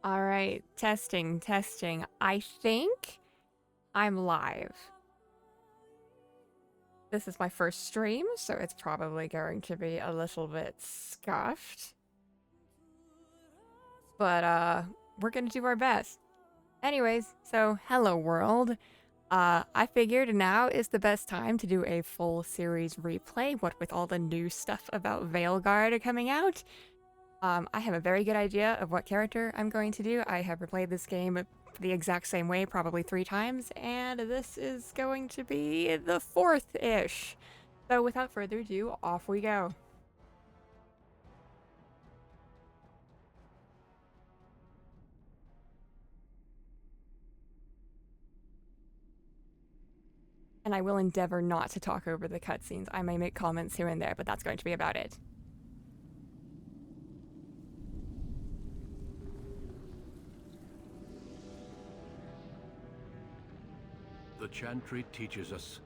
All right, testing, testing. I think I'm live. This is my first stream, so it's probably going to be a little bit scuffed. But we're going to do our best. Anyways, so hello world. I figured now is the best time to do a full series replay, what with all the new stuff about Veilguard coming out. I have a very good idea of what character I'm going to do. I have replayed this game the exact same way probably 3 times, and this is going to be the 4th-ish. So without further ado, off we go. And I will endeavor not to talk over the cutscenes. I may make comments here and there, but that's going to be about it. The chantry teaches us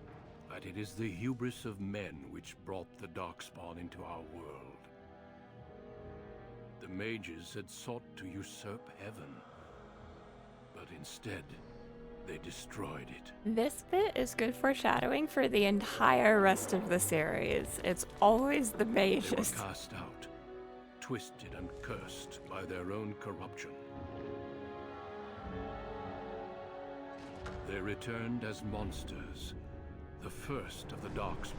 that it is the hubris of men which brought the darkspawn into our world. The mages had sought to usurp heaven, but instead, they destroyed it. This bit is good foreshadowing for the entire rest of the series. It's always the They were mages. cast out, twisted and cursed by their own corruption. They returned as monsters, the first of the darkspawn.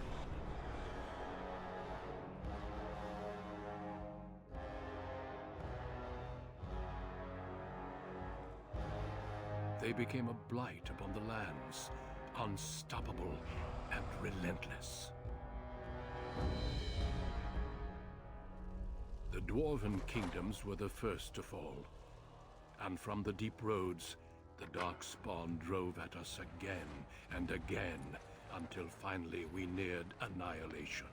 They became a blight upon the lands, unstoppable and relentless. The dwarven kingdoms were the first to fall, and from the deep roads, the darkspawn drove at us again and again, until finally we neared annihilation.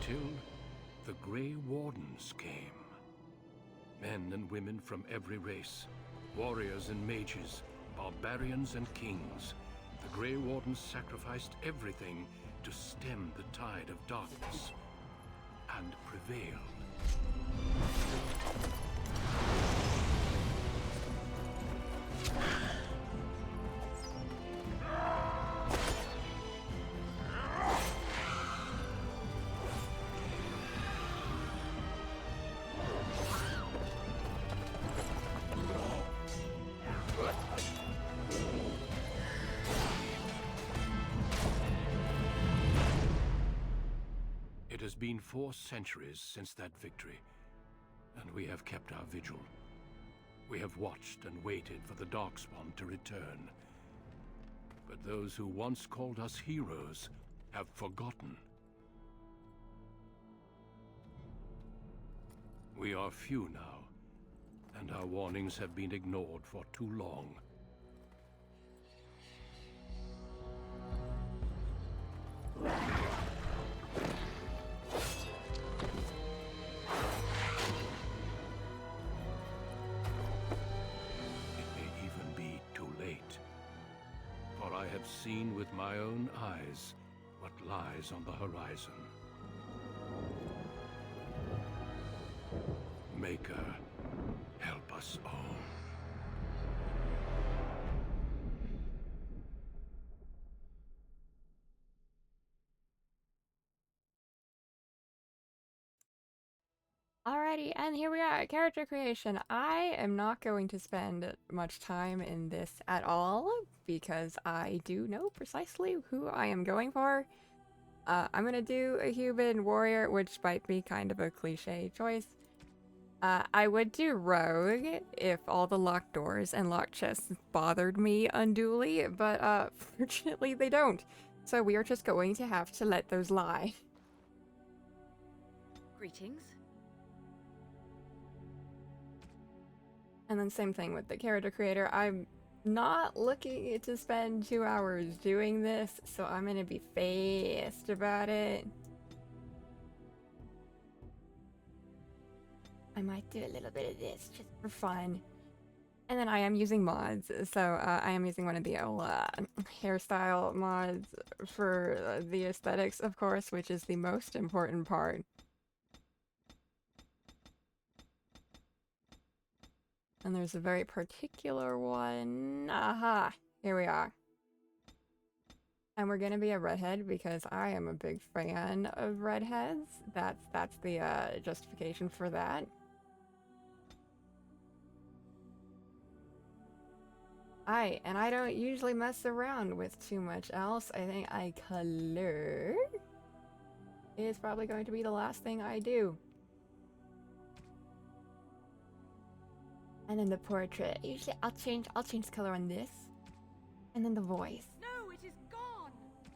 Until the Grey Wardens came. Men and women from every race, warriors and mages, barbarians and kings. The Grey Wardens sacrificed everything to stem the tide of darkness, and prevailed. It has been 4 centuries since that victory, and we have kept our vigil. We have watched and waited for the Darkspawn to return. But those who once called us heroes have forgotten. We are few now, and our warnings have been ignored for too long. I have seen with my own eyes what lies on the horizon. Maker, help us all. Alrighty, and here we are, character creation. I am not going to spend much time in this at all, because I do know precisely who I am going for. I'm gonna do a human warrior, which might be kind of a cliche choice. I would do rogue if all the locked doors and locked chests bothered me unduly, but fortunately they don't. So we are just going to have to let those lie. Greetings. And then same thing with the character creator. I'm not looking to spend 2 hours doing this, so I'm gonna be fast about it. I might do a little bit of this just for fun. And then I am using mods, so I am using one of the hairstyle mods for the aesthetics, of course, which is the most important part. And there's a very particular one. Aha! Here we are. And we're gonna be a redhead because I am a big fan of redheads. That's the justification for that. And I don't usually mess around with too much else. I think color is probably going to be the last thing I do. And then the portrait. Usually I'll change the color on this. And then the voice. No, it is gone.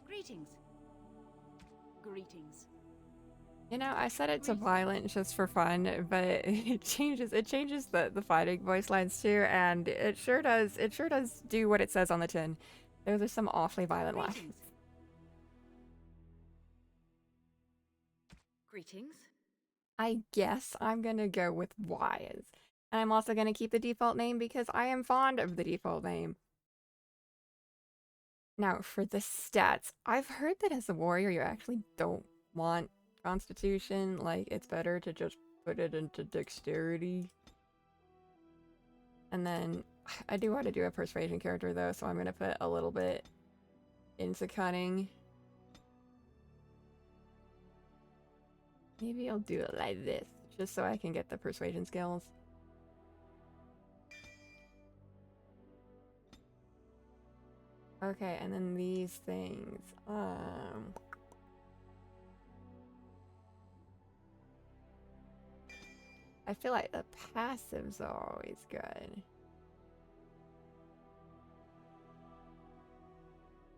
Greetings. Greetings. You know, I set it to violent just for fun, but it changes the fighting voice lines too, and it sure does do what it says on the tin. Those are some awfully violent lines. Greetings. I guess I'm gonna go with Wise. And I'm also gonna keep the default name because I am fond of the default name. Now, for the stats, I've heard that as a warrior you actually don't want Constitution, like it's better to just put it into dexterity. And then I do want to do a persuasion character though, so I'm gonna put a little bit into cunning. Maybe I'll do it like this, just so I can get the persuasion skills. Okay, and then these things. I feel like the passives are always good.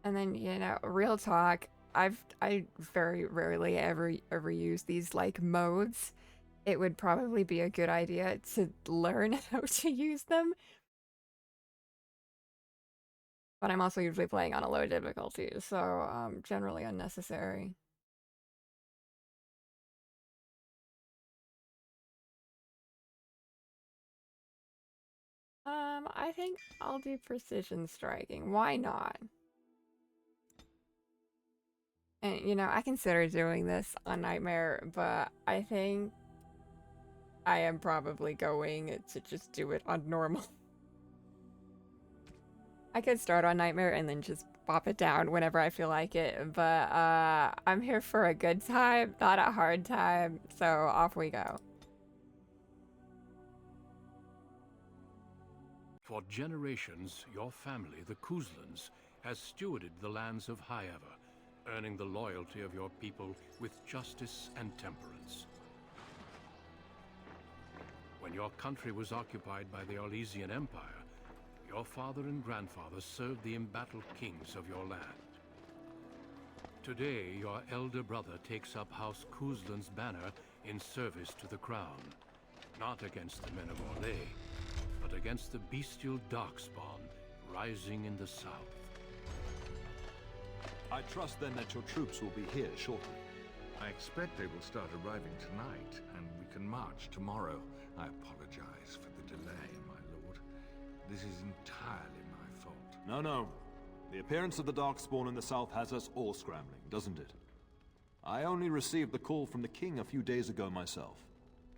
And then, you know, real talk, I very rarely ever use these like modes. It would probably be a good idea to learn how to use them. But I'm also usually playing on a low difficulty, so generally unnecessary. I think I'll do precision striking. Why not? And, you know, I consider doing this on Nightmare, but I think I am probably going to just do it on normal. I could start on Nightmare and then just pop it down whenever I feel like it, but I'm here for a good time, not a hard time, so off we go. For generations, your family, the Couslands, has stewarded the lands of Highever, earning the loyalty of your people with justice and temperance. When your country was occupied by the Orlesian Empire, your father and grandfather served the embattled kings of your land. Today, your elder brother takes up House Cousland's banner in service to the crown, not against the men of Orlais, but against the bestial darkspawn rising in the south. I trust then that your troops will be here shortly. I expect they will start arriving tonight, and we can march tomorrow. I apologize for the delay, my lord. This is entirely my fault. No. The appearance of the Darkspawn in the south has us all scrambling, doesn't it? I only received the call from the king a few days ago myself.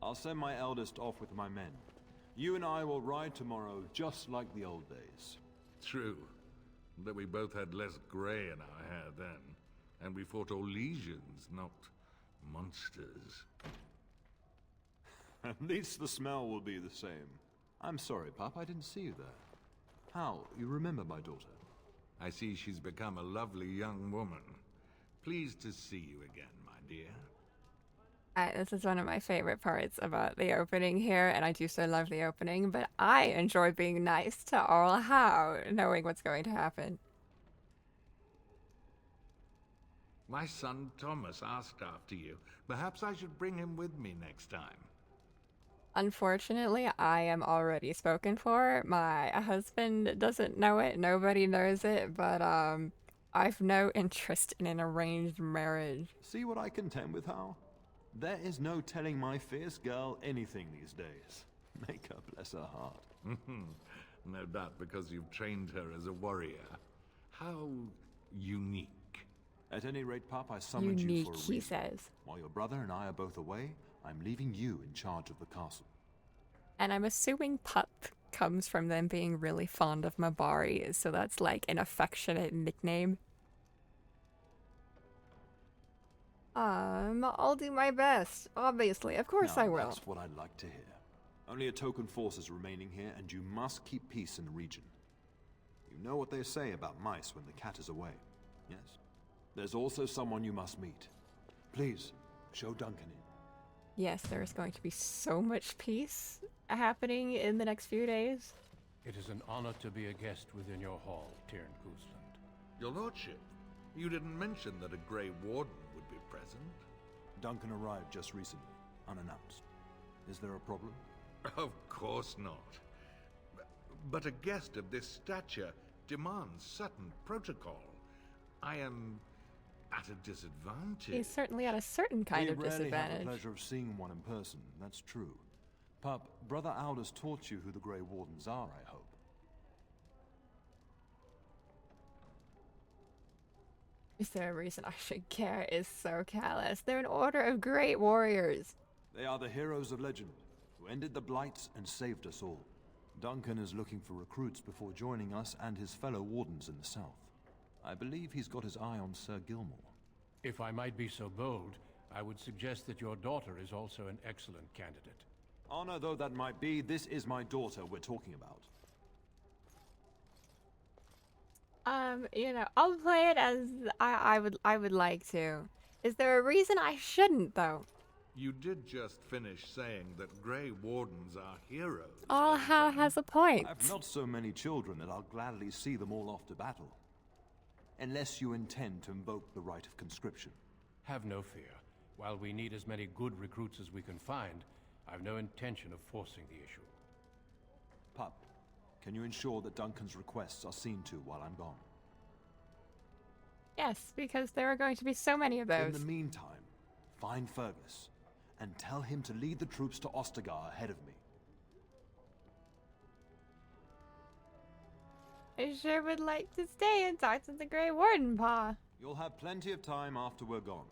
I'll send my eldest off with my men. You and I will ride tomorrow just like the old days. True. But we both had less grey in our hair then. And we fought Orlesians, not monsters. At least the smell will be the same. I'm sorry, Pop, I didn't see you there. How? You remember my daughter? I see she's become a lovely young woman. Pleased to see you again, my dear. This is one of my favorite parts about the opening here, and I do so love the opening, but I enjoy being nice to Oral How, knowing what's going to happen. My son Thomas asked after you. Perhaps I should bring him with me next time. Unfortunately, I am already spoken for. My husband doesn't know it, nobody knows it, but I've no interest in an arranged marriage. See what I contend with, Hal? There is no telling my fierce girl anything these days. Make her bless her heart. No doubt because you've trained her as a warrior. How unique. At any rate, Pup, I summoned you Unique, for a he reason. says. While your brother and I are both away, I'm leaving you in charge of the castle. And I'm assuming Pup comes from them being really fond of Mabari, so that's like an affectionate nickname. I'll do my best, obviously. Of course Now, I will. That's what I'd like to hear. Only a token force is remaining here, and you must keep peace in the region. You know what they say about mice when the cat is away, yes? There's also someone you must meet. Please, show Duncan in. Yes, there is going to be so much peace happening in the next few days. It is an honor to be a guest within your hall, Tyrn Cousland. Your lordship, you didn't mention that a Grey Warden would be present. Duncan arrived just recently, unannounced. Is there a problem? Of course not. But a guest of this stature demands certain protocol. I am at a disadvantage. He's certainly at a certain kind of We rarely have disadvantage. the pleasure of seeing one in person, that's true. Pup, Brother Aldous taught you who the Grey Wardens are, I hope. Is there a reason I should care? Is so callous. They're an order of great warriors. They are the heroes of legend, who ended the Blights and saved us all. Duncan is looking for recruits before joining us and his fellow wardens in the south. I believe he's got his eye on Sir Gilmore. If I might be so bold, I would suggest that your daughter is also an excellent candidate. Honor though that might be, this is my daughter we're talking about. I'll play it as I would like to. Is there a reason I shouldn't, though? You did just finish saying that Grey Wardens are heroes. All how has a point. I've not so many children that I'll gladly see them all off to battle. Unless you intend to invoke the right of conscription. Have no fear. While we need as many good recruits as we can find, I've no intention of forcing the issue. Pup, can you ensure that Duncan's requests are seen to while I'm gone? Yes, because there are going to be so many of In those. the meantime, find Fergus, and tell him to lead the troops to Ostagar ahead of me. I sure would like to stay and talk to the Grey Warden, Pa. You'll have plenty of time after we're gone.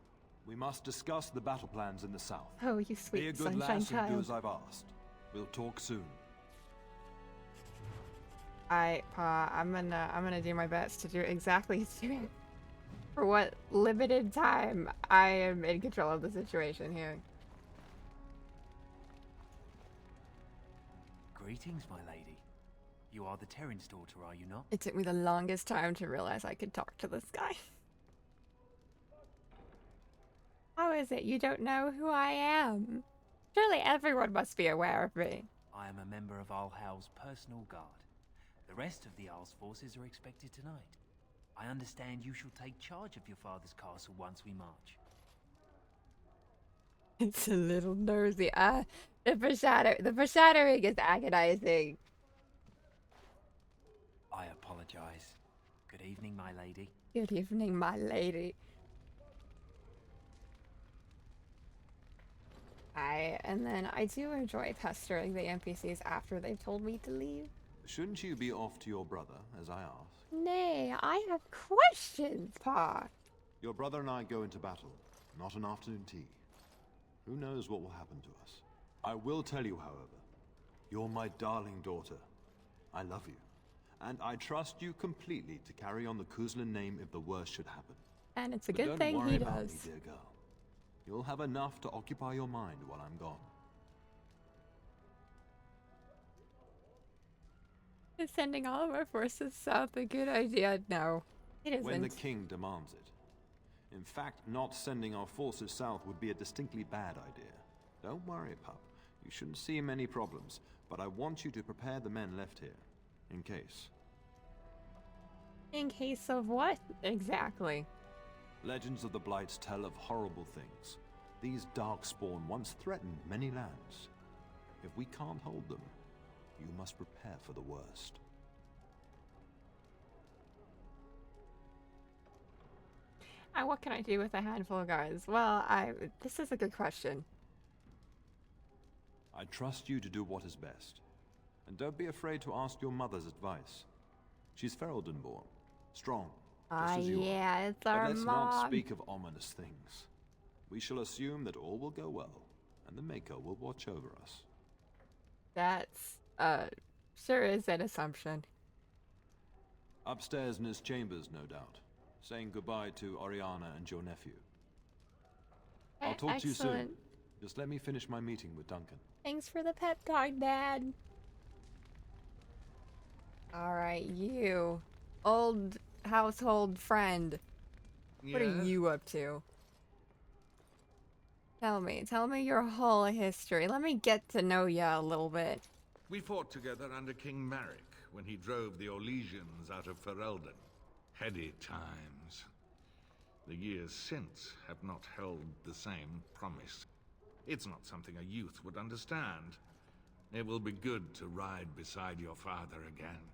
We must discuss the battle plans in the south. Oh, you Be a sweet good sunshine lass and do child. as I've asked. We'll talk soon. Alright, Pa, I'm gonna do my best to do exactly for what limited time I am in control of the situation here. Greetings, my lady. You are the Terran's daughter, are you not? It took me the longest time to realize I could talk to this guy. How is it you don't know who I am? Surely everyone must be aware of me. I am a member of Alhail's personal guard. The rest of the Arl's forces are expected tonight. I understand you shall take charge of your father's castle once we march. It's a little nosy. The foreshadowing is agonizing. I apologize. Good evening, my lady. Good evening, my lady. And then I do enjoy pestering the NPCs after they've told me to leave. Shouldn't you be off to your brother, as I asked? Nay, I have questions, Pa. Your brother and I go into battle, not an afternoon tea. Who knows what will happen to us? I will tell you, however, you're my darling daughter. I love you, and I trust you completely to carry on the Cousland name if the worst should happen. And it's a But good don't thing worry he about does. me, dear girl. You'll have enough to occupy your mind while I'm gone. Is sending all of our forces south a good idea? No, it isn't. When the king demands it. In fact, not sending our forces south would be a distinctly bad idea. Don't worry, pup. You shouldn't see many problems, but I want you to prepare the men left here, in case. In case of what, exactly? Legends of the Blights tell of horrible things. These darkspawn once threatened many lands. If we can't hold them, you must prepare for the worst. What can I do with a handful of guards? Well, this is a good question. I trust you to do what is best. And don't be afraid to ask your mother's advice. She's Ferelden born, strong, just as you are. Yeah, it's But our let's mom. not speak of ominous things. We shall assume that all will go well, and the Maker will watch over us. That's, sure is an assumption. Upstairs in his chambers, no doubt, saying goodbye to Oriana and your nephew. I'll talk to you soon. Excellent. Just let me finish my meeting with Duncan. Thanks for the pep talk, Dad. Alright, you. Old household friend. What are you up to? Tell me your whole history. Let me get to know ya a little bit. We fought together under King Maric when he drove the Orlesians out of Ferelden. Heady times. The years since have not held the same promise. It's not something a youth would understand. It will be good to ride beside your father again.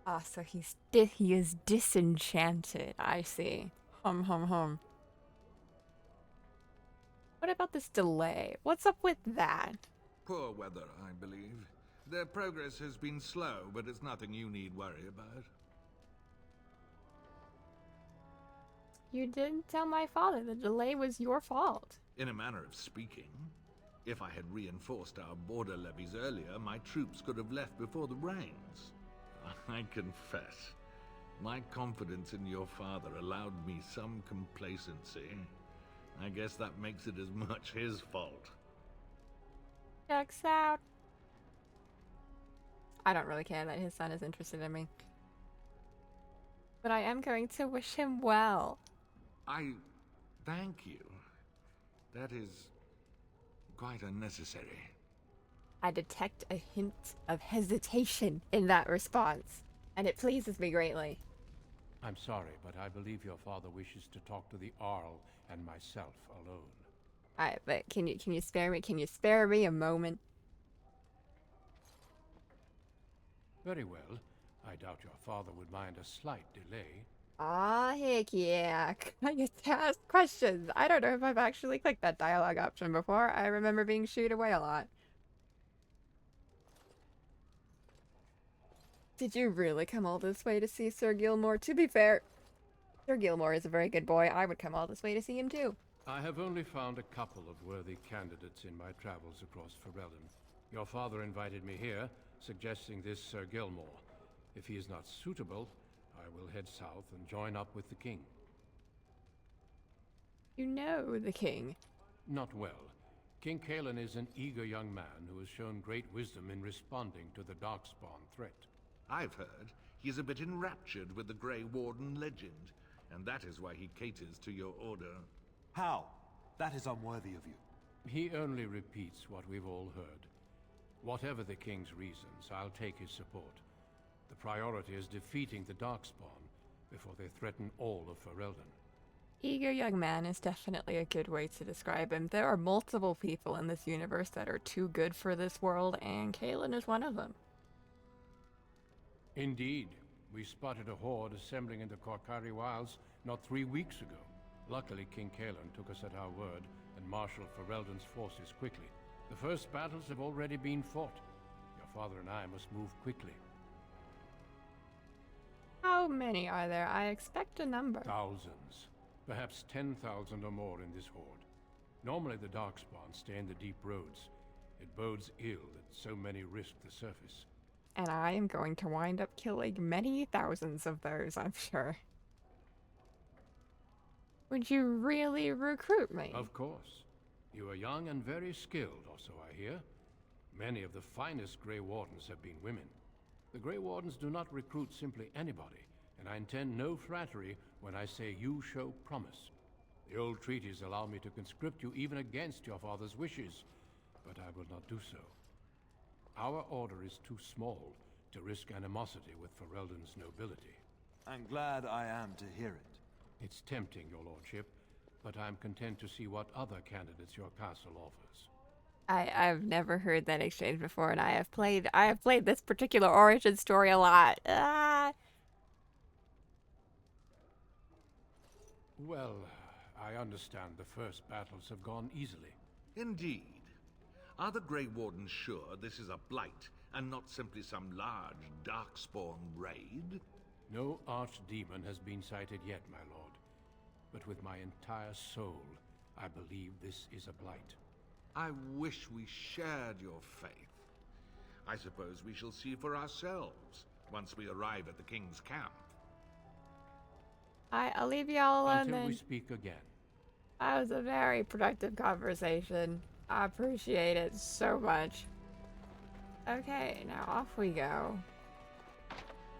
Ah, so he is disenchanted. I see. Hum. What about this delay? What's up with that? Poor weather, I believe. Their progress has been slow, but it's nothing you need worry about. You didn't tell my father the delay was your fault. In a manner of speaking, if I had reinforced our border levies earlier, my troops could have left before the rains. I confess, my confidence in your father allowed me some complacency. I guess that makes it as much his fault. Checks out. I don't really care that his son is interested in me. But I am going to wish him well. I thank you. That is quite unnecessary. I detect a hint of hesitation in that response, and it pleases me greatly. I'm sorry, but I believe your father wishes to talk to the Arl and myself alone. Alright, but can you spare me? Can you spare me a moment? Very well. I doubt your father would mind a slight delay. Ah, heck yeah. I get to ask questions. I don't know if I've actually clicked that dialogue option before. I remember being shooed away a lot. Did you really come all this way to see Sir Gilmore? To be fair, Sir Gilmore is a very good boy. I would come all this way to see him too. I have only found a couple of worthy candidates in my travels across Ferelden. Your father invited me here, suggesting this Sir Gilmore. If he is not suitable, I will head south and join up with the king. You know the king. Not well. King Cousland is an eager young man who has shown great wisdom in responding to the Darkspawn threat. I've heard he's a bit enraptured with the Grey Warden legend, and that is why he caters to your order. How? That is unworthy of you. He only repeats what we've all heard. Whatever the king's reasons, I'll take his support. The priority is defeating the Darkspawn before they threaten all of Ferelden. Eager young man is definitely a good way to describe him. There are multiple people in this universe that are too good for this world, and Cousland is one of them. Indeed. We spotted a horde assembling in the Korkari Wilds not 3 weeks ago. Luckily, King Cousland took us at our word and marshaled Ferelden's forces quickly. The first battles have already been fought. Your father and I must move quickly. How many are there? I expect a number. Thousands. Perhaps 10,000 or more in this horde. Normally the Darkspawn stay in the deep roads. It bodes ill that so many risk the surface. And I am going to wind up killing many thousands of those, I'm sure. Would you really recruit me? Of course. You are young and very skilled, or so I hear. Many of the finest Grey Wardens have been women. The Grey Wardens do not recruit simply anybody, and I intend no flattery when I say you show promise. The old treaties allow me to conscript you even against your father's wishes, but I will not do so. Our order is too small to risk animosity with Ferelden's nobility. I'm glad I am to hear it. It's tempting, your lordship, but I'm content to see what other candidates your castle offers. I've never heard that exchange before, and I have played this particular origin story a lot. Well, I understand the first battles have gone easily. Indeed. Are the Grey Wardens sure this is a blight, and not simply some large, darkspawn raid? No archdemon has been sighted yet, my lord. But with my entire soul, I believe this is a blight. I wish we shared your faith. I suppose we shall see for ourselves once we arrive at the King's camp. I'll leave y'all alone Until then. we speak again. That was a very productive conversation. I appreciate it so much. Okay, now off we go.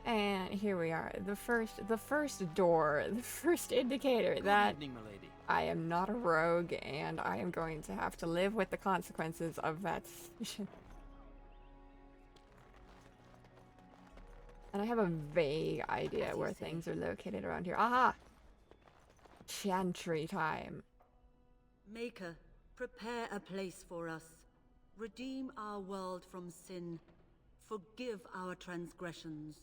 And here we are. The first door, the first indicator that Good evening, milady. I am not a rogue and I am going to have to live with the consequences of that decision. And I have a vague idea where things are located around here. Aha! Chantry time. Maker, prepare a place for us. Redeem our world from sin. Forgive our transgressions.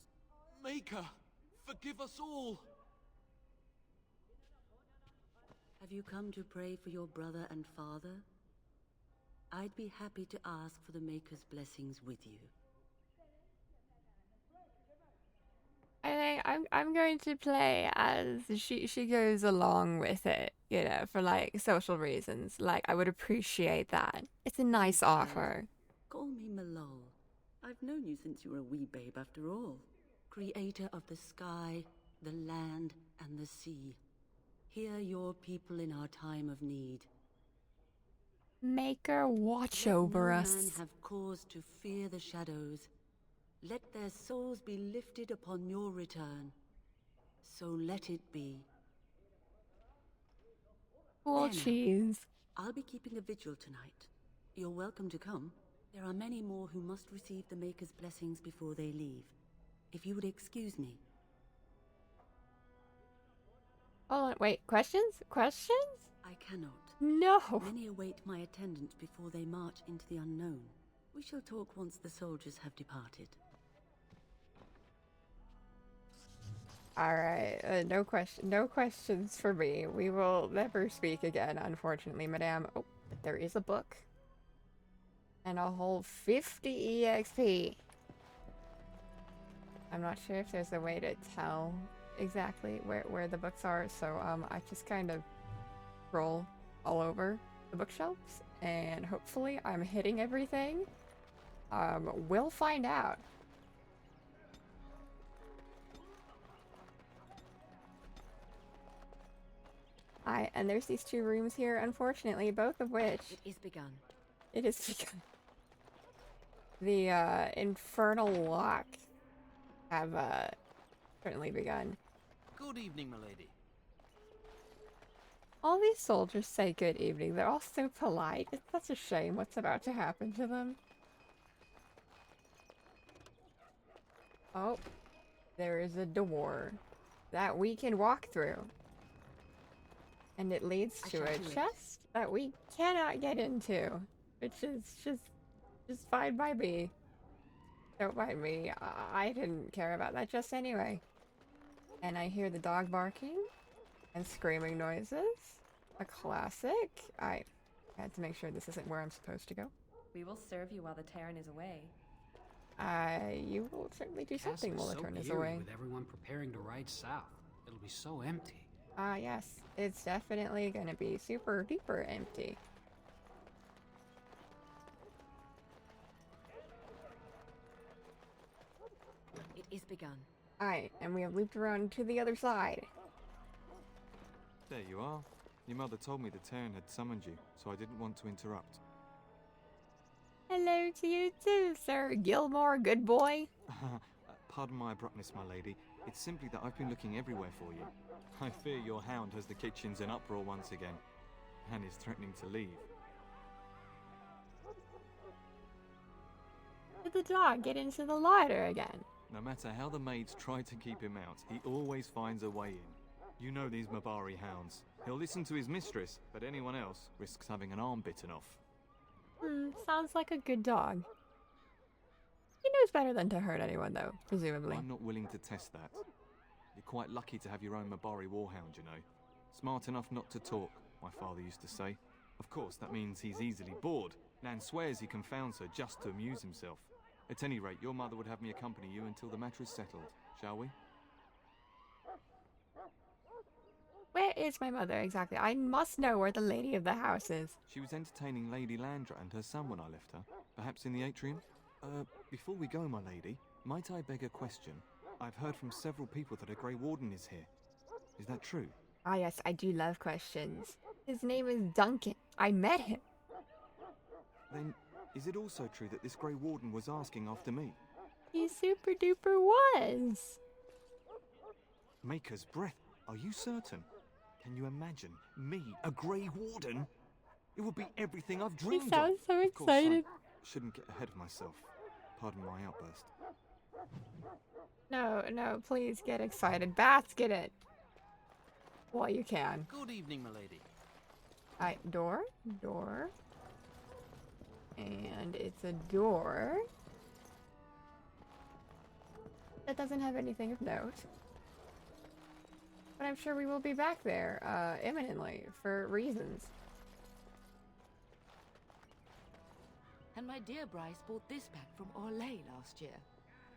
Maker, forgive us all! Have you come to pray for your brother and father? I'd be happy to ask for the Maker's blessings with you. I think I'm going to play as she goes along with it, you know, for like social reasons. Like I would appreciate that. It's a nice offer. Call me Malol. I've known you since you were a wee babe after all. Creator of the sky, the land, and the sea. Hear your people in our time of need. Maker, watch Let over no us. man have cause to fear the shadows. Let their souls be lifted upon your return. So let it be. Cool There now. cheese. I'll be keeping a vigil tonight. You're welcome to come. There are many more who must receive the Maker's blessings before they leave. If you would excuse me. Hold on, wait, questions? Questions? I cannot. No. Many await my attendance before they march into the unknown. We shall talk once the soldiers have departed. Alright, no questions for me. We will never speak again, unfortunately, madame. Oh, but there is a book. And a whole 50 EXP. I'm not sure if there's a way to tell exactly where the books are, so I just kind of roll all over the bookshelves, and hopefully I'm hitting everything. We'll find out. And there's these two rooms here, unfortunately, both of which It is begun. it is begun. The infernal lock have certainly begun. Good evening, milady. All these soldiers say good evening. They're all so polite. It's such a shame what's about to happen to them. Oh, there is a door that we can walk through. And it leads I to shall a do it. chest that we cannot get into. Which is just fine by me. Don't mind me. I didn't care about that chest anyway. And I hear the dog barking and screaming noises. A classic. I had to make sure this isn't where I'm supposed to go. We will serve you while the Terran is away. You will certainly do something Castle while is the so turn is eerie away. with everyone preparing to ride south. It'll be so empty. Yes. It's definitely gonna be super duper empty. It is begun. Alright, and we have looped around to the other side. There you are. Your mother told me the Terran had summoned you, so I didn't want to interrupt. Hello to you too, Sir Gilmore, good boy. Pardon my abruptness, my lady. It's simply that I've been looking everywhere for you. I fear your hound has the kitchens in uproar once again, and is threatening to leave. Did the dog get into the larder again? No matter how the maids try to keep him out, he always finds a way in. You know these Mabari hounds. He'll listen to his mistress, but anyone else risks having an arm bitten off. Sounds like a good dog. He knows better than to hurt anyone, though, presumably. I'm not willing to test that. You're quite lucky to have your own Mabari warhound, you know. Smart enough not to talk, my father used to say. Of course, that means he's easily bored. Nan swears he confounds her just to amuse himself. At any rate, your mother would have me accompany you until the matter is settled, shall we? Where is my mother exactly? I must know where the lady of the house is. She was entertaining Lady Landra and her son when I left her. Perhaps in the atrium? Before we go, my lady, might I beg a question? I've heard from several people that a Grey Warden is here. Is that true? Ah yes, I do love questions. His name is Duncan. I met him. Then, is it also true that this Grey Warden was asking after me? He super duper was. Maker's breath, are you certain? Can you imagine me, a Grey Warden? It would be everything I've dreamed of. He sounds so Of course, excited. I shouldn't get ahead of myself. Pardon my outburst. No, no, please get excited. Bask in it. Well, you can. Good evening, milady. Door. And it's a door that doesn't have anything of note. But I'm sure we will be back there, imminently, for reasons. And my dear Bryce bought this back from Orlais last year.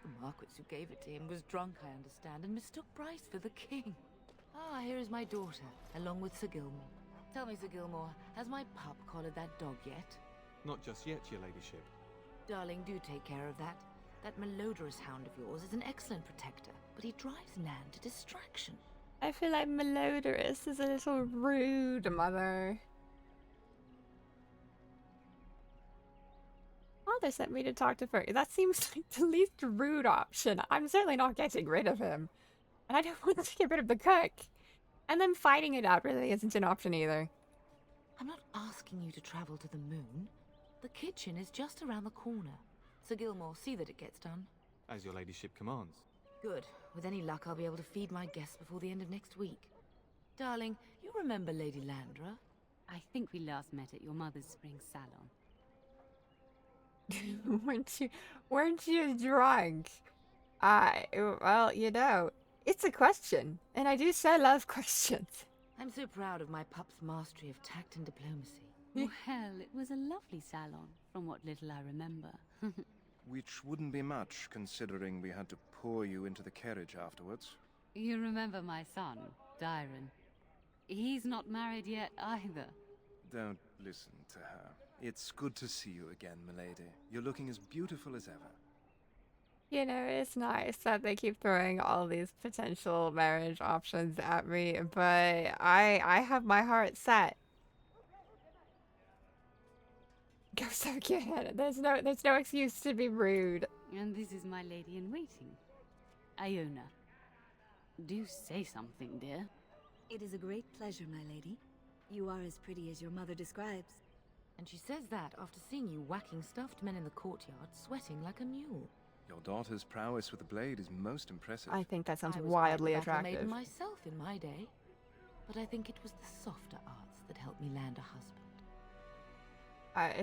The Marquis who gave it to him was drunk, I understand, and mistook Bryce for the king. Ah, here is my daughter, along with Sir Gilmore. Tell me, Sir Gilmore, has my pup collared that dog yet? Not just yet, your ladyship. Darling, do take care of that. That malodorous hound of yours is an excellent protector, but he drives Nan to distraction. I feel like malodorous is a little rude, Mother. Father sent me to talk to Fergie. That seems like the least rude option. I'm certainly not getting rid of him. And I don't want to get rid of the cook. And then fighting it out really isn't an option either. I'm not asking you to travel to the moon. The kitchen is just around the corner. Sir Gilmore, see that it gets done. As your ladyship commands. Good. With any luck, I'll be able to feed my guests before the end of next week. Darling, you remember Lady Landra? I think we last met at your mother's spring salon. weren't you drunk? Well, you know, it's a question, and I do so love questions. I'm so proud of my pup's mastery of tact and diplomacy. Well, it was a lovely salon, from what little I remember. Which wouldn't be much, considering we had to pour you into the carriage afterwards. You remember my son, Dyron. He's not married yet either. Don't listen to her. It's good to see you again, milady. You're looking as beautiful as ever. You know, it's nice that they keep throwing all these potential marriage options at me, but I have my heart set. Go soak your head. There's no excuse to be rude. And this is my lady in waiting, Iona. Do say something, dear. It is a great pleasure, my lady. You are as pretty as your mother describes. And she says that after seeing you whacking stuffed men in the courtyard, sweating like a mule. Your daughter's prowess with the blade is most impressive. I think that sounds I was wildly quite a battle attractive. maiden myself in my day, but I think it was the softer arts that helped me land a husband.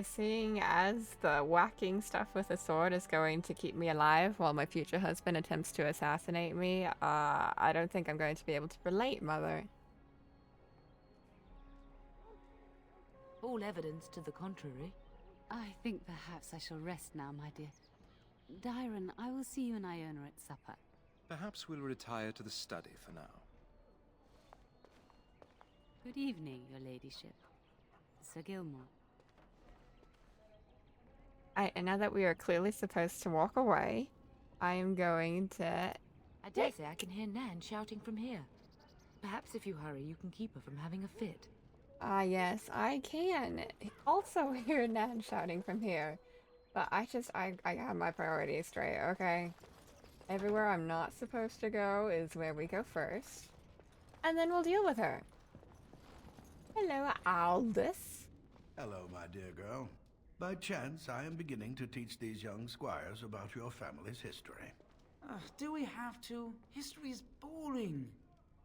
Seeing as the whacking stuff with a sword is going to keep me alive while my future husband attempts to assassinate me, I don't think I'm going to be able to relate, Mother. All evidence to the contrary. I think perhaps I shall rest now, my dear. Dyron, I will see you and Iona at supper. Perhaps we'll retire to the study for now. Good evening, your ladyship. Sir Gilmore. And now that we are clearly supposed to walk away, I am going to... I dare say I can hear Nan shouting from here. Perhaps if you hurry, you can keep her from having a fit. Ah, yes, I can also hear Nan shouting from here. But I got my priorities straight, okay? Everywhere I'm not supposed to go is where we go first. And then we'll deal with her. Hello, Aldous. Hello, my dear girl. By chance, I am beginning to teach these young squires about your family's history. Do we have to? History is boring.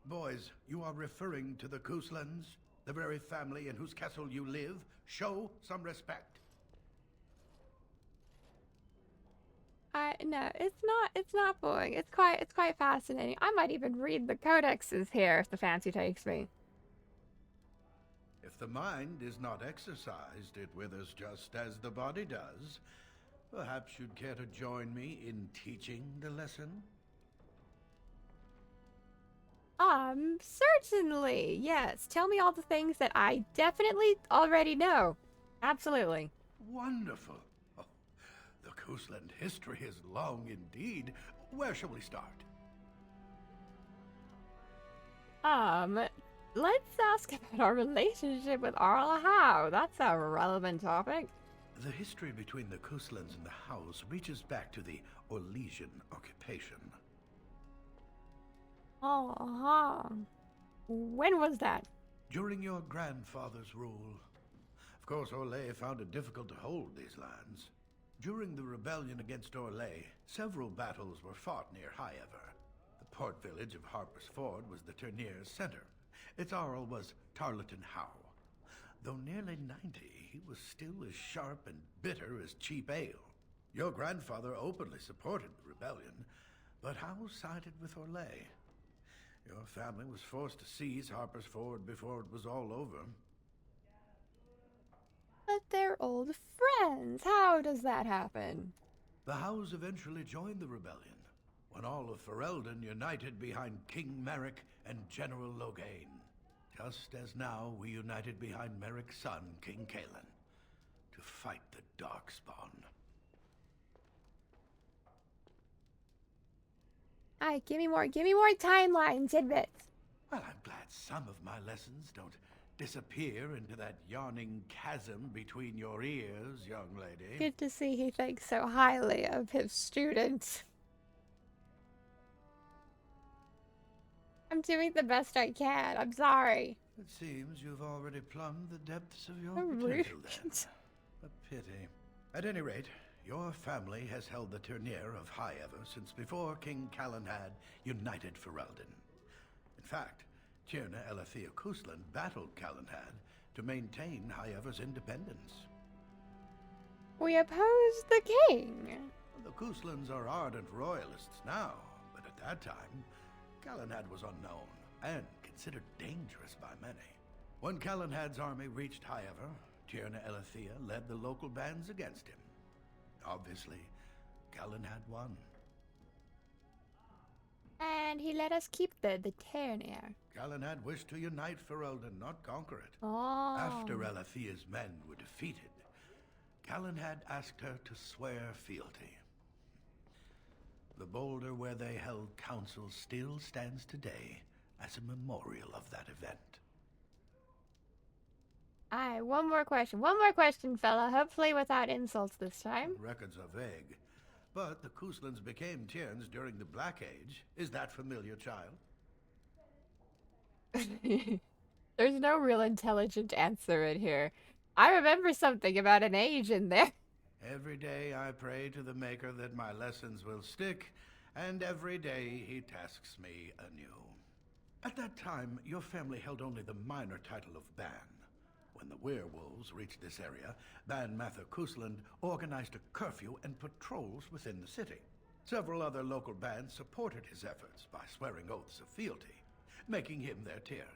Boys, you are referring to the Couslands, the very family in whose castle you live. Show some respect. No, it's not boring. It's quite fascinating. I might even read the codexes here if the fancy takes me. If the mind is not exercised, it withers just as the body does. Perhaps you'd care to join me in teaching the lesson? Certainly. Yes. Tell me all the things that I definitely already know. Absolutely. Wonderful. Oh, the Cousland history is long indeed. Where shall we start? Let's ask about our relationship with Arla Howe. That's a relevant topic. The history between the Couslands and the Howes reaches back to the Orlesian occupation. When was that? During your grandfather's rule. Of course, Orlais found it difficult to hold these lands. During the rebellion against Orlais, several battles were fought near Highever. The port village of Harper's Ford was the Turnier's center. Its Arl was Tarleton Howe. Though nearly 90, he was still as sharp and bitter as cheap ale. Your grandfather openly supported the rebellion, but Howe sided with Orlais. Your family was forced to seize Harper's Ford before it was all over. But they're old friends. How does that happen? The Howes eventually joined the rebellion, when all of Ferelden united behind King Merrick and General Loghain. Just as now we united behind Merrick's son, King Caelan, to fight the Darkspawn. Alright, give me more timeline tidbits. Well, I'm glad some of my lessons don't disappear into that yawning chasm between your ears, young lady. Good to see he thinks so highly of his students. I'm doing the best I can. I'm sorry. It seems you've already plumbed the depths of your I'm potential rude. then. A pity. At any rate, your family has held the Tourneur of Highever since before King Calenhad united Ferelden. In fact, Tierna Elethea Cousland battled Calenhad to maintain Highever's independence. We oppose the king. The Couslands are ardent royalists now, but at that time, Calenhad was unknown and considered dangerous by many. When Calenhad's army reached Highever, Tierna Elethea led the local bands against him. Obviously, Calenhad won. And he let us keep the Tourneur. Calenhad wished to unite Ferelden, not conquer it. Oh. After Elethea's men were defeated, Calenhad asked her to swear fealty. The boulder where they held council still stands today as a memorial of that event. Alright, one more question, fella. Hopefully without insults this time. Records are vague, but the Couslands became Tierns during the Black Age. Is that familiar, child? There's no real intelligent answer in here. I remember something about an age in there. Every day I pray to the Maker that my lessons will stick, and every day he tasks me anew. At that time, your family held only the minor title of Ban. When the werewolves reached this area, Ban Mather Cousland organized a curfew and patrols within the city. Several other local bands supported his efforts by swearing oaths of fealty, making him their Tiern.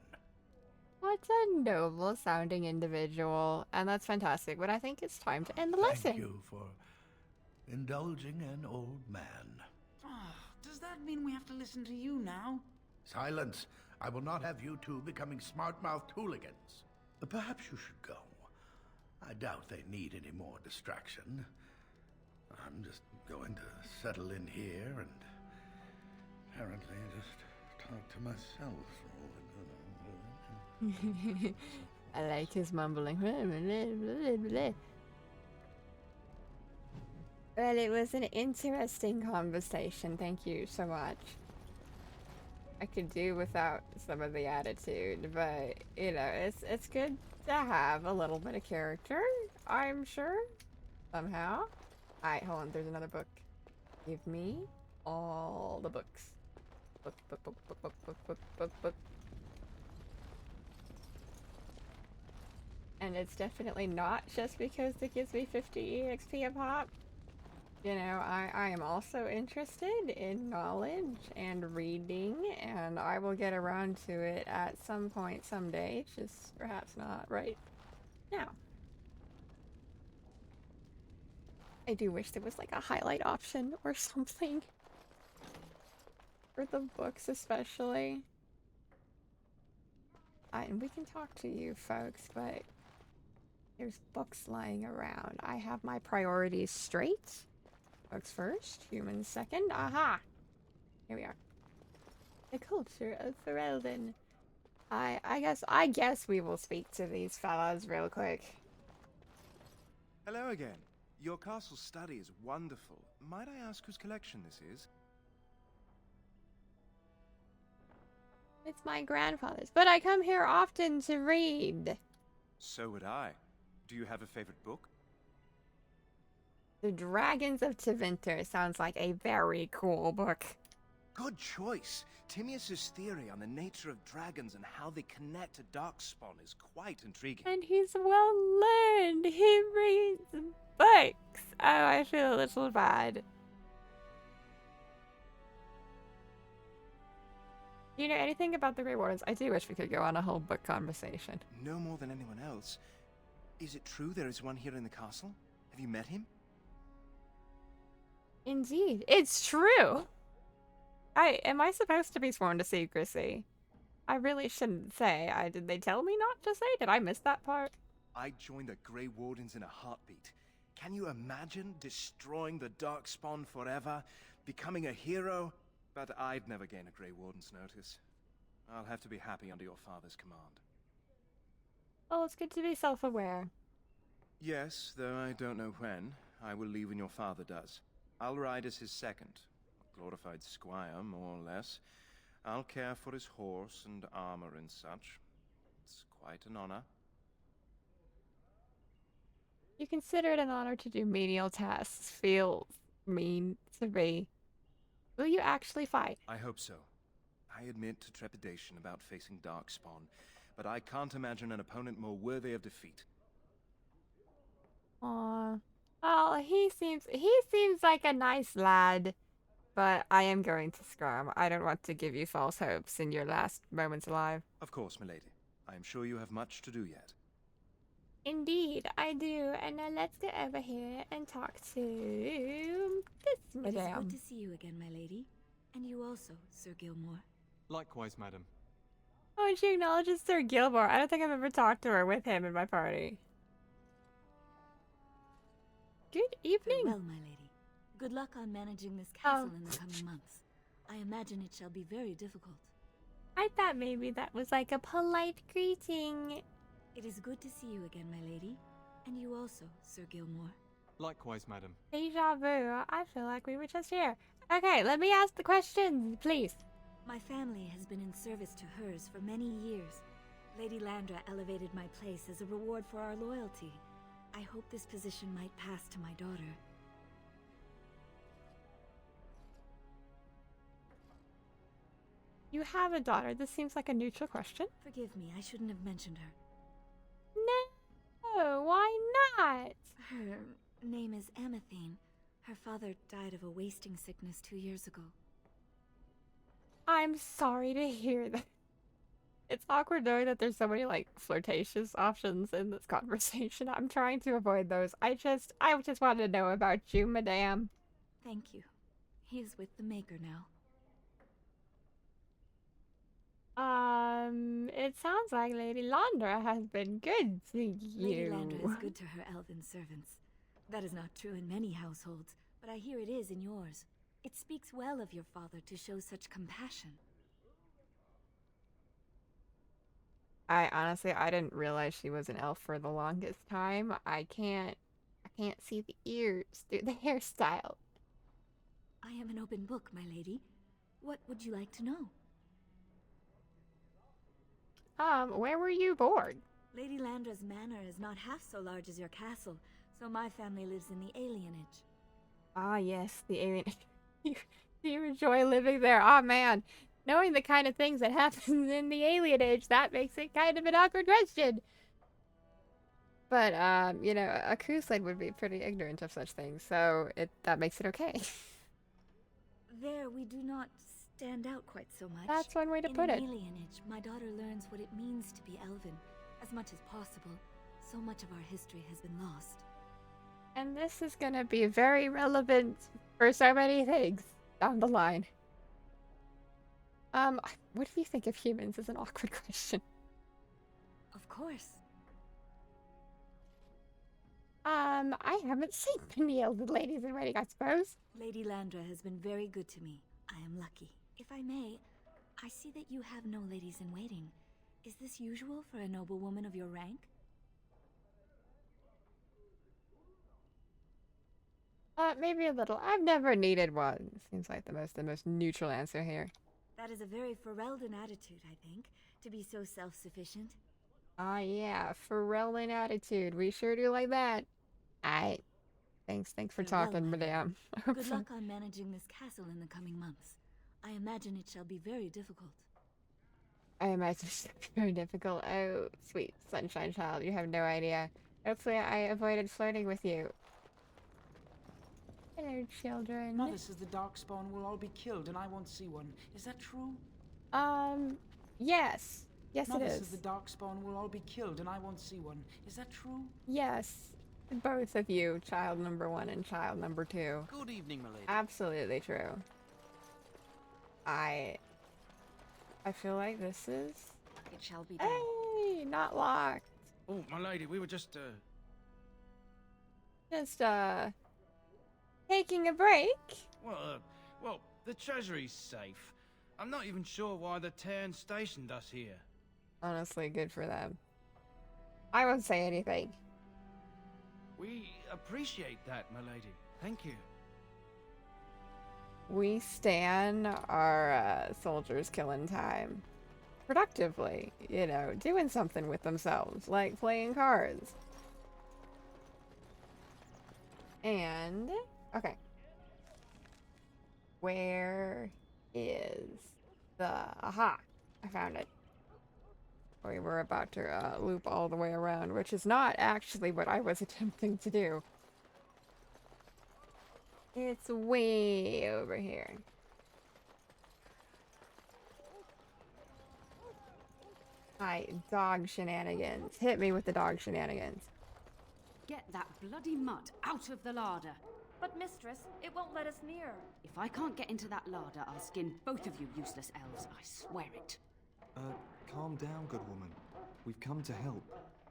What a noble sounding individual. And that's fantastic, but I think it's time to end the lesson. Thank you for indulging an old man. Does that mean we have to listen to you now? Silence! I will not have you two becoming smart-mouthed hooligans. Perhaps you should go. I doubt they need any more distraction. I'm just going to settle in here and apparently just talk to myself. I like his mumbling. Well, it was an interesting conversation. Thank you so much. I could do without some of the attitude, but you know, it's good to have a little bit of character, I'm sure. Somehow. Alright, hold on, there's another book. Give me all the books. Book. And it's definitely not just because it gives me 50 EXP a pop. You know, I am also interested in knowledge and reading, and I will get around to it at some point someday, just perhaps not right now. I do wish there was like a highlight option or something. For the books especially. And we can talk to you folks, but there's books lying around. I have my priorities straight. Books first, humans second. Aha! Here we are. The culture of Ferelden. I guess we will speak to these fellas real quick. Hello again. Your castle study is wonderful. Might I ask whose collection this is? It's my grandfather's, but I come here often to read. So would I. Do you have a favorite book? The Dragons of Tevinter sounds like a very cool book. Good choice. Timaeus' theory on the nature of dragons and how they connect to Darkspawn is quite intriguing. And he's well learned. He reads books. Oh, I feel a little bad. Do you know anything about the Grey Wardens? I do wish we could go on a whole book conversation. No more than anyone else. Is it true there is one here in the castle? Have you met him? Indeed, it's true. Am I supposed to be sworn to secrecy? I really shouldn't say. Did they tell me not to say? Did I miss that part? I'd join the Grey Wardens in a heartbeat. Can you imagine destroying the Darkspawn forever? Becoming a hero? But I'd never gain a Grey Warden's notice. I'll have to be happy under your father's command. Well, it's good to be self-aware. Yes, though I don't know when. I will leave when your father does. I'll ride as his second. A glorified squire, more or less. I'll care for his horse and armor and such. It's quite an honor. You consider it an honor to do menial tasks. Feels mean to me. Will you actually fight? I hope so. I admit to trepidation about facing Darkspawn, but I can't imagine an opponent more worthy of defeat. Aww. Well, he seems like a nice lad, but I am going to scrum. I don't want to give you false hopes in your last moments alive. Of course, milady. I am sure you have much to do yet. Indeed, I do. And now let's go over here and talk to this madame. It is good to see you again, my lady. And you also, Sir Gilmore. Likewise, madam. Oh, and she acknowledges Sir Gilmore. I don't think I've ever talked to her with him in my party. Good evening. Farewell, my lady. Good luck on managing this castle in the coming months. I imagine it shall be very difficult. I thought maybe that was like a polite greeting. It is good to see you again, my lady. And you also, Sir Gilmore. Likewise, madam. Deja vu. I feel like we were just here. Okay, let me ask the questions, please. My family has been in service to hers for many years. Lady Landra elevated my place as a reward for our loyalty. I hope this position might pass to my daughter. You have a daughter. This seems like a neutral question. Forgive me, I shouldn't have mentioned her. No, why not? Her name is Amathine. Her father died of a wasting sickness 2 years ago. I'm sorry to hear that. It's awkward knowing that there's so many, like, flirtatious options in this conversation. I'm trying to avoid those. I just wanted to know about you, madame. Thank you. He is with the Maker now. It sounds like Lady Landra has been good to you. Lady Landra is good to her elven servants. That is not true in many households, but I hear it is in yours. It speaks well of your father to show such compassion. I didn't realize she was an elf for the longest time. I can't see the ears through the hairstyle. I am an open book, my lady. What would you like to know? Where were you born? Lady Landra's manor is not half so large as your castle, so my family lives in the alienage. Ah, yes, the alienage. You enjoy living there. Ah, man. Knowing the kind of things that happen in the alienage, that makes it kind of an awkward question. But, you know, a Cousland would be pretty ignorant of such things, so that makes it okay. There, we do not stand out quite so much. That's one way to put it. In alienage, my daughter learns what it means to be elven, as much as possible. So much of our history has been lost. And this is gonna be very relevant for so many things down the line. What do you think of humans is an awkward question. Of course. I haven't seen many elven ladies in waiting, I suppose. Lady Landra has been very good to me. I am lucky. If I may, I see that you have no ladies in waiting. Is this usual for a noblewoman of your rank? Maybe a little. I've never needed one. Seems like the most neutral answer here. That is a very Ferelden attitude, I think, to be so self-sufficient. Ah, yeah, Ferelden attitude. We sure do like that. Aight. Thanks for talking, madame. Good luck on managing this castle in the coming months. I imagine it shall be very difficult. I imagine it shall be very difficult. Oh, sweet sunshine child, you have no idea. Hopefully I avoided flirting with you. Hello, children. Mother says the Darkspawn will all be killed and I won't see one. Is that true? Yes. Yes, Mother it is. says the Darkspawn will all be killed and I won't see one. Is that true? Yes. Both of you, child number 1 and child number 2. Good evening, my lady. Absolutely true. I feel like this is... It shall be done. Hey, not locked. Oh, my lady, we were just taking a break. Well, the treasury's safe. I'm not even sure why the Terran stationed us here. Honestly, good for them. I won't say anything. We appreciate that, my lady. Thank you. We stan our soldiers killing time productively, you know, doing something with themselves, like playing cards. And, okay. Where is the... Aha! I found it. We were about to loop all the way around, which is not actually what I was attempting to do. It's way over here. Hi, dog shenanigans. Hit me with the dog shenanigans. Get that bloody mutt out of the larder. But mistress, it won't let us near. If I can't get into that larder, I'll skin both of you useless elves, I swear it. Calm down, good woman. We've come to help.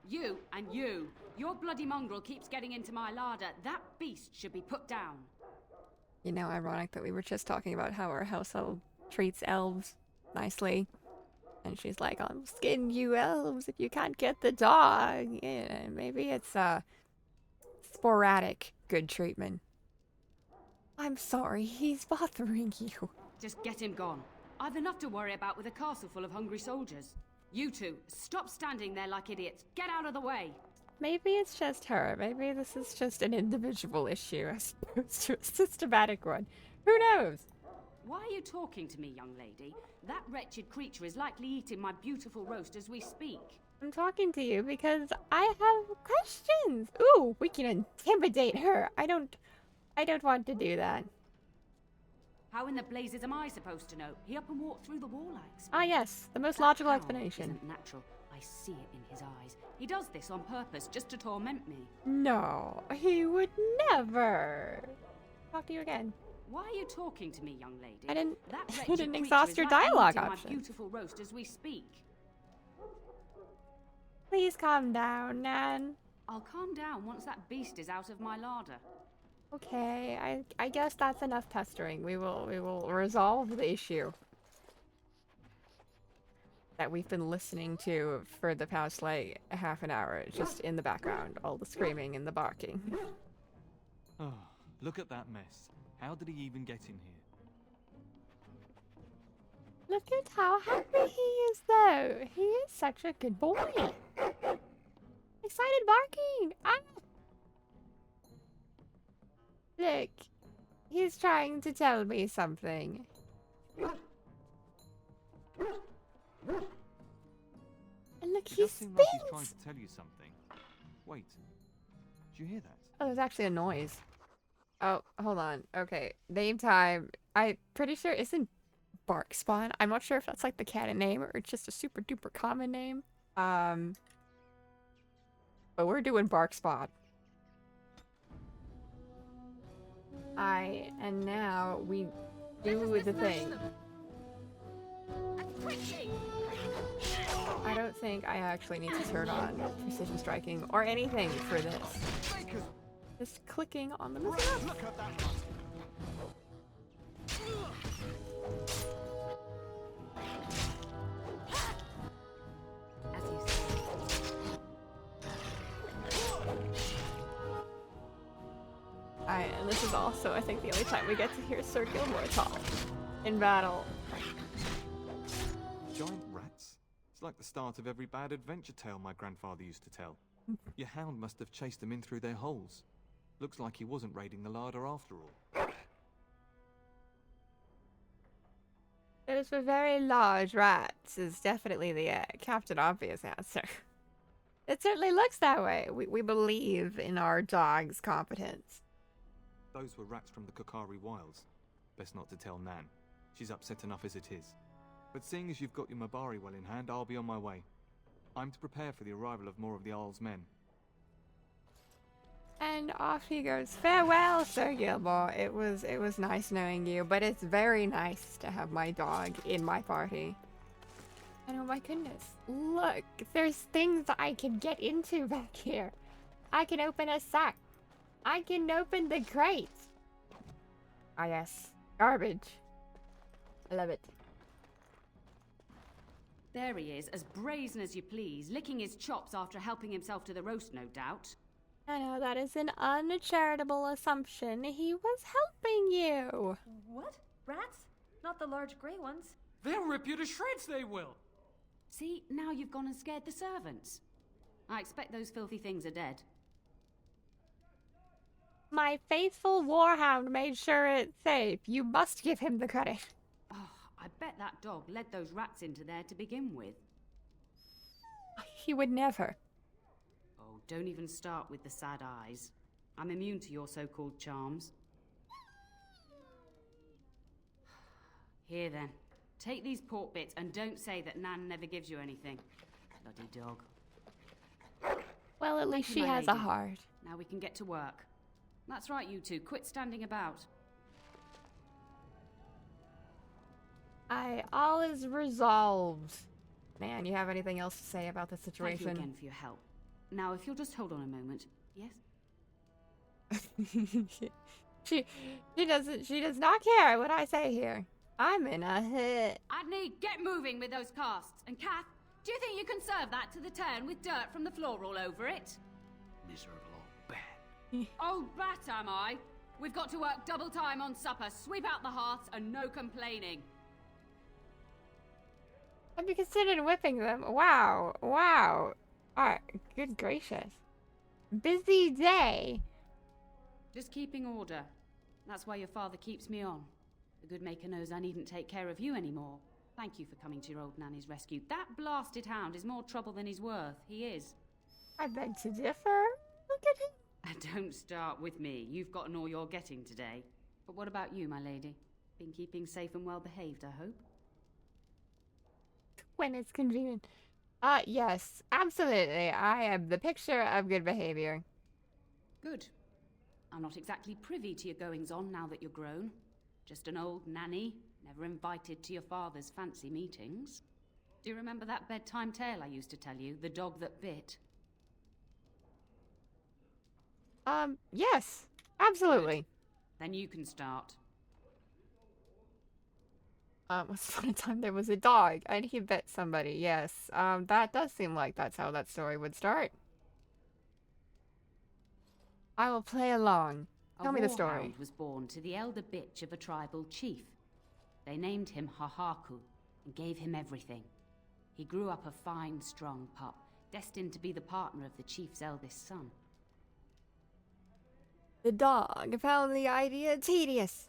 You and you. Your bloody mongrel keeps getting into my larder. That beast should be put down. You know, ironic that we were just talking about how our household treats elves nicely. And she's like, I'll skin you elves if you can't get the dog. Yeah, maybe it's sporadic good treatment. I'm sorry, he's bothering you. Just get him gone. I've enough to worry about with a castle full of hungry soldiers. You two, stop standing there like idiots. Get out of the way. Maybe it's just her. Maybe this is just an individual issue as opposed to a systematic one. Who knows? Why are you talking to me, young lady? That wretched creature is likely eating my beautiful roast as we speak. I'm talking to you because I have questions. Ooh, we can intimidate her. I don't want to do that. How in the blazes am I supposed to know? He up and walked through the wall, I expect. Ah, yes, the most That logical howl explanation. Isn't natural. I see it in his eyes. He does this on purpose, just to torment me. No, he would never. Talk to you again. Why are you talking to me, young lady? I didn't. That I wretched didn't creature exhaust is your likely dialogue eating options. my beautiful roast as we speak. Please calm down, Nan. I'll calm down once that beast is out of my larder. Okay, I guess that's enough pestering. We will resolve the issue that we've been listening to for the past like half an hour, just in the background, all the screaming and the barking. Oh, look at that mess. How did he even get in here? Look at how happy he is, though. He is such a good boy. Excited barking. Ah! Look, he's trying to tell me something. And look, he It does seem like he's trying spins. to tell you something. Wait. Did you hear that? Oh, there's actually a noise. Oh, hold on. Okay, name time. I'm pretty sure isn't Bark Spawn. I'm not sure if that's like the canon name or it's just a super duper common name. But we're doing Bark Spawn. And now we do the thing. I don't think I actually need to turn on precision striking or anything for this. Just clicking on the map. And this is also, I think, the only time we get to hear Sir Gilmore talk in battle. Giant rats? It's like the start of every bad adventure tale my grandfather used to tell. Your hound must have chased them in through their holes. Looks like he wasn't raiding the larder after all. Those were very large rats is definitely the Captain Obvious answer. It certainly looks that way. We believe in our dog's competence. Those were rats from the Kokari Wilds. Best not to tell Nan. She's upset enough as it is. But seeing as you've got your Mabari well in hand, I'll be on my way. I'm to prepare for the arrival of more of the Isle's men. And off he goes. Farewell, Sir Gilmore. It was nice knowing you, but it's very nice to have my dog in my party. And oh my goodness, look, there's things I can get into back here. I can open a sack. I can open the crate. Ah yes, garbage. I love it. There he is, as brazen as you please, licking his chops after helping himself to the roast, no doubt. I know that is an uncharitable assumption. He was helping you. What? Rats? Not the large grey ones? They'll rip you to shreds, they will. See, now you've gone and scared the servants. I expect those filthy things are dead. My faithful warhound made sure it's safe. You must give him the credit. Oh, I bet that dog led those rats into there to begin with. He would never. Oh, don't even start with the sad eyes. I'm immune to your so-called charms. Here then, take these pork bits and don't say that Nan never gives you anything. Bloody dog. Well, at least she has a heart. Now we can get to work. That's right, you two. Quit standing about. All is resolved. Man, you have anything else to say about the situation? Thank you again for your help. Now, if you'll just hold on a moment. Yes? She does not care what I say here. I'm in a hit. Adney, get moving with those casts. And Kath, do you think you can serve that to the turn with dirt from the floor all over it? Miserable old bat. Old bat, am I? We've got to work double time on supper, sweep out the hearths, and no complaining. Have you considered whipping them? Wow. Wow. Alright, good gracious. Busy day. Just keeping order. That's why your father keeps me on. The good maker knows I needn't take care of you anymore. Thank you for coming to your old nanny's rescue. That blasted hound is more trouble than he's worth. He is. I beg to differ. Look at him. Don't start with me. You've gotten all you're getting today. But what about you, my lady? Been keeping safe and well behaved, I hope? When it's convenient. Yes, absolutely. I am the picture of good behavior. Good. I'm not exactly privy to your goings-on now that you're grown. Just an old nanny, never invited to your father's fancy meetings. Do you remember that bedtime tale I used to tell you, the dog that bit? Yes, absolutely. Good. Then you can start. Once upon a time there was a dog, and he bit somebody, yes. That does seem like that's how that story would start. I will play along. Tell me the story. A warhound was born to the elder bitch of a tribal chief. They named him Hahaku, and gave him everything. He grew up a fine, strong pup, destined to be the partner of the chief's eldest son. The dog found the idea tedious.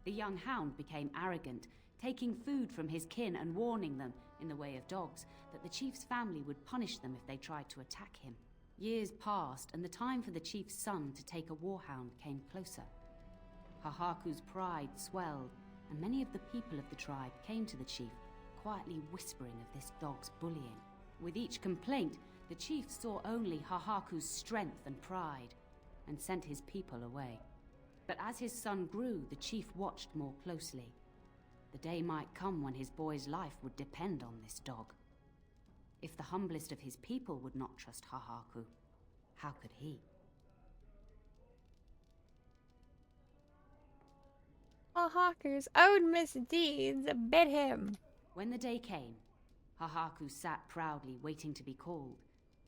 The young hound became arrogant, taking food from his kin and warning them, in the way of dogs, that the chief's family would punish them if they tried to attack him. Years passed, and the time for the chief's son to take a warhound came closer. Hahaku's pride swelled, and many of the people of the tribe came to the chief, quietly whispering of this dog's bullying. With each complaint, the chief saw only Hahaku's strength and pride, and sent his people away. But as his son grew, the chief watched more closely. The day might come when his boy's life would depend on this dog. If the humblest of his people would not trust Hahaku, how could he? Hahaku's own misdeeds bid him. When the day came, Hahaku sat proudly waiting to be called,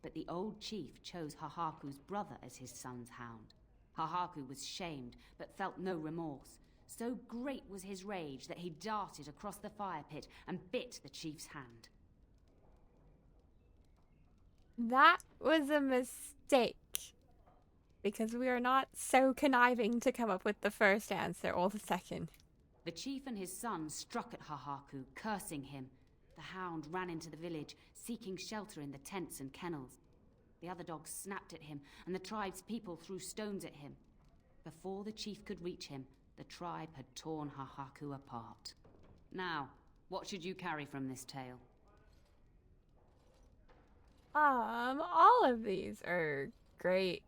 but the old chief chose Hahaku's brother as his son's hound. Hahaku was shamed, but felt no remorse. So great was his rage that he darted across the fire pit and bit the chief's hand. That was a mistake. Because we are not so conniving to come up with the first answer or the second. The chief and his son struck at Hahaku, cursing him. The hound ran into the village, seeking shelter in the tents and kennels. The other dogs snapped at him, and the tribe's people threw stones at him. Before the chief could reach him, the tribe had torn Hahaku apart. Now, what should you carry from this tale? All of these are great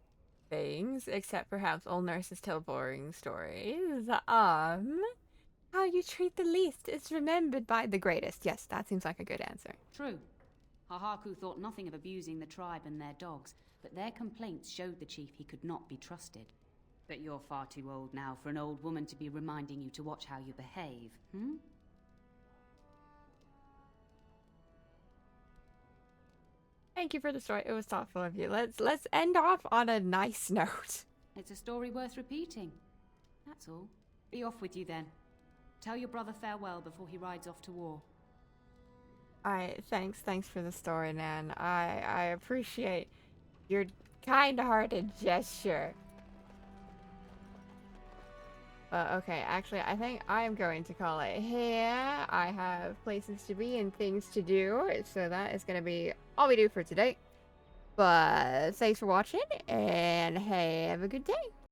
things, except perhaps old nurses tell boring stories. How you treat the least is remembered by the greatest. Yes, that seems like a good answer. True. Hahaku thought nothing of abusing the tribe and their dogs, but their complaints showed the chief he could not be trusted. But you're far too old now for an old woman to be reminding you to watch how you behave, hmm? Thank you for the story. It was thoughtful of you. Let's end off on a nice note. It's a story worth repeating. That's all. Be off with you then. Tell your brother farewell before he rides off to war. Alright, thanks for the story, Nan. I appreciate your kind-hearted gesture. Okay, actually, I think I'm going to call it here. I have places to be and things to do, so that is going to be all we do for today. But thanks for watching, and have a good day.